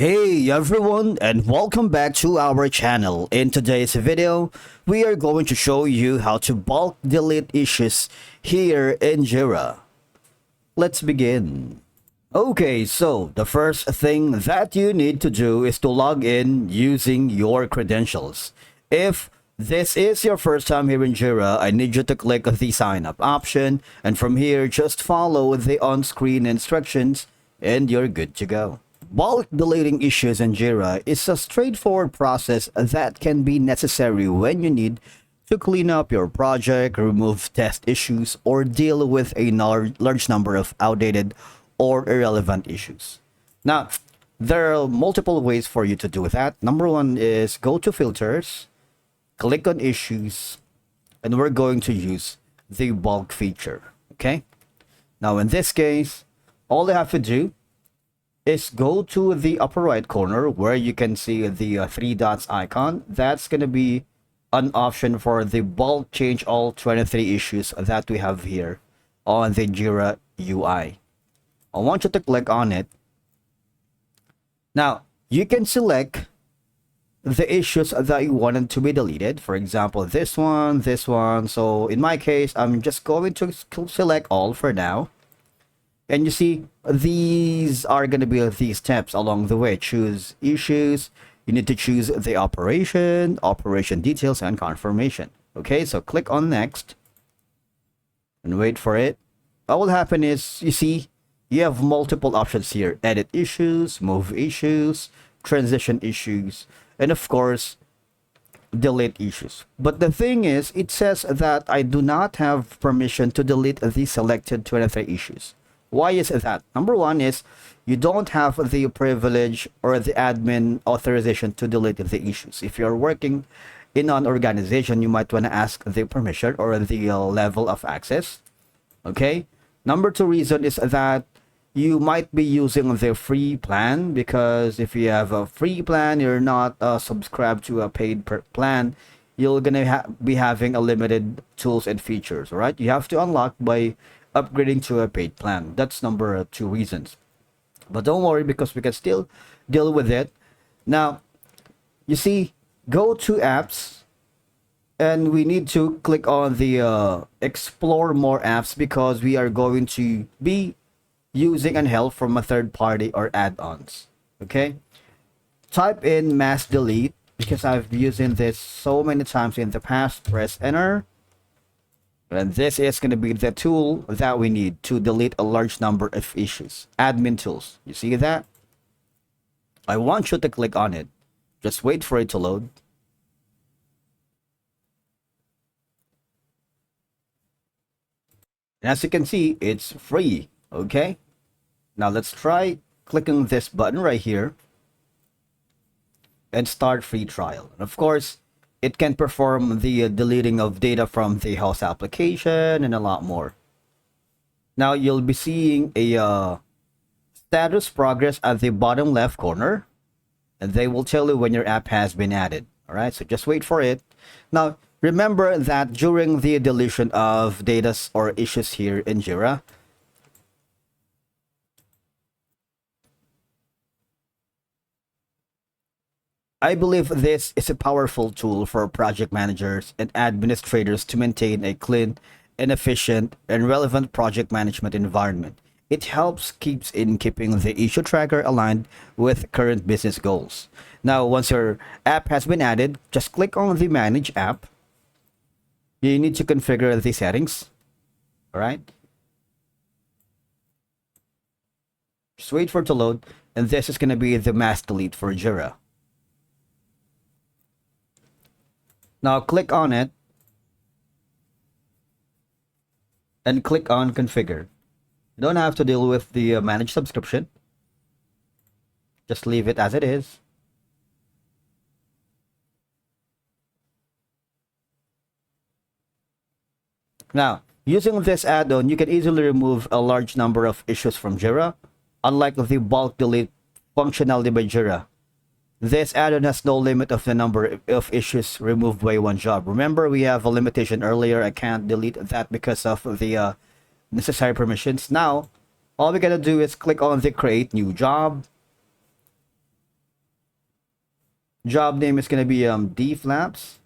Hey everyone, and welcome back to our channel. In today's video, we are going to show you how to bulk delete issues here in Jira. Let's begin. Okay, so the first thing that you need to do is to log in using your credentials. If this is your first time here in Jira, I need you to click the sign up option, and from here just follow the on-screen instructions and you're good to go. Bulk deleting issues in Jira is a straightforward process that can be necessary when you need to clean up your project, remove test issues, or deal with a large number of outdated or irrelevant issues. Now, there are multiple ways for you to do that. Number one is go to filters, click on issues, and we're going to use the bulk feature. Okay. Now, in this case, all you have to do is go to the upper right corner where you can see the three dots icon. That's going to be an option for the bulk change all 23 issues that we have here on the Jira UI. I want you to click on it. Now, you can select the issues that you wanted to be deleted. For example, this one. So in my case, I'm just going to select all for now. And you see, these are going to be the steps along the way. Choose issues. You need to choose the operation details, and confirmation. Okay, so click on next and wait for it. What will happen is, you see, you have multiple options here. Edit issues, move issues, transition issues, and of course, delete issues. But the thing is, it says that I do not have permission to delete the selected 23 issues. Why is that? Number one is you don't have the privilege or the admin authorization to delete the issues. If you're working in an organization, you might want to ask the permission or the level of access. Okay. Number two reason is that you might be using the free plan, because if you have a free plan, you're not subscribed to a paid plan, you're gonna be having a limited tools and features. All right, you have to unlock by upgrading to a paid plan. That's number two reasons. But don't worry, because we can still deal with it. Now, you see, go to apps, and we need to click on the explore more apps, because we are going to be using and help from a third party or add-ons. Okay, type in mass delete, because I've used this so many times in the past. Press enter. And this is going to be the tool that we need to delete a large number of issues. Admin tools. You see that? I want you to click on it. Just wait for it to load. And as you can see, it's free. Okay? Now let's try clicking this button right here and start free trial. And of course, it can perform the deleting of data from the host application and a lot more. Now you'll be seeing a status progress at the bottom left corner, and they will tell you when your app has been added. All right, so just wait for it. Now remember that during the deletion of data or issues here in Jira, I believe this is a powerful tool for project managers and administrators to maintain a clean and efficient and relevant project management environment. It helps keeping the issue tracker aligned with current business goals. Now, once your app has been added, just click on the Manage App. You need to configure the settings. All right. Just wait for it to load, and this is going to be the mass delete for Jira. Now click on it and click on configure. You don't have to deal with the manage subscription. Just leave it as it is. Now, using this add-on, you can easily remove a large number of issues from Jira, unlike the bulk delete functionality by Jira. This add-on has no limit of the number of issues removed by one job. Remember, we have a limitation earlier. I can't delete that because of the necessary permissions. Now, all we gotta do is click on the create new job. Job name is going to be D flaps.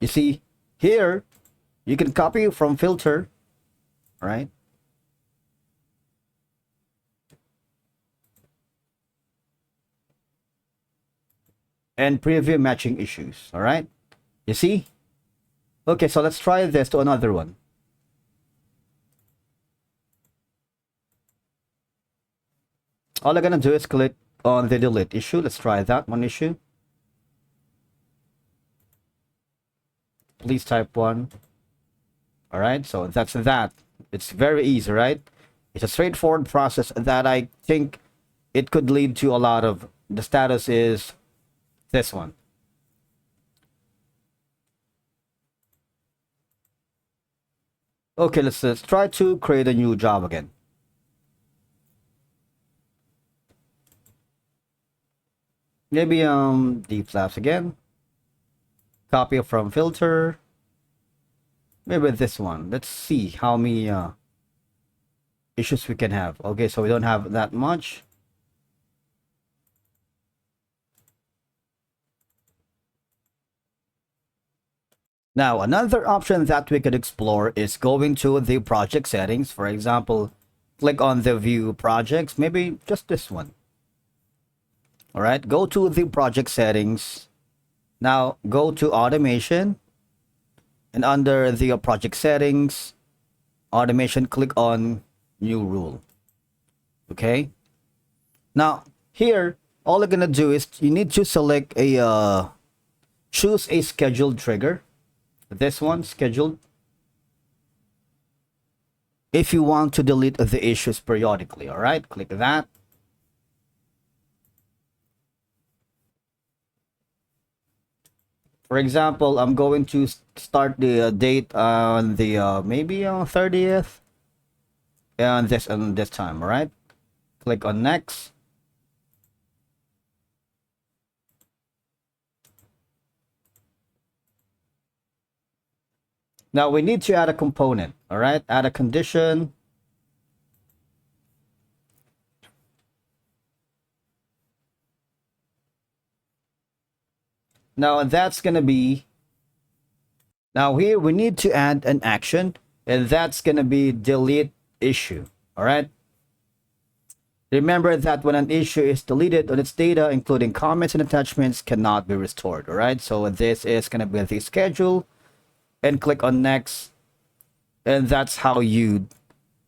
You see here, you can copy from filter, all right? And preview matching issues, all right? You see? Okay, so let's try this to another one. All I'm gonna do is click on the delete issue. Let's try that one issue. Please type 1. All right, so that's that. It's very easy, right? It's a straightforward process that I think it could lead to a lot of, the status is this one. Okay, let's try to create a new job again. Maybe deep flaps again. Copy from filter. Maybe this one. Let's see how many issues we can have. Okay, so we don't have that much. Now, another option that we could explore is going to the project settings. For example, click on the view projects, maybe just this one. All right, go to the project settings. Now, go to automation. And under the project settings, automation, click on new rule. Okay. Now, here, all you're going to do is you need to select a, choose a scheduled trigger. This one, scheduled. If you want to delete the issues periodically, all right, click that. For example, I'm going to start the date on the maybe on 30th and this time, all right? Click on next. Now we need to add a component, all right? Add a condition. Now that's going to be, now here we need to add an action, and that's going to be delete issue, all right? Remember that when an issue is deleted, on its data, including comments and attachments, cannot be restored, all right? So this is going to be the schedule, and click on next, and that's how you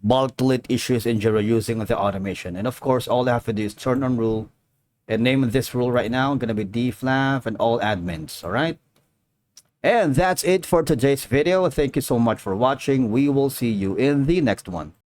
bulk delete issues in Jira using the automation. And of course, all I have to do is turn on rule, and name this rule right now going to be dflav and all admins, all right? And that's it for today's video. Thank you so much for watching. We will see you in the next one.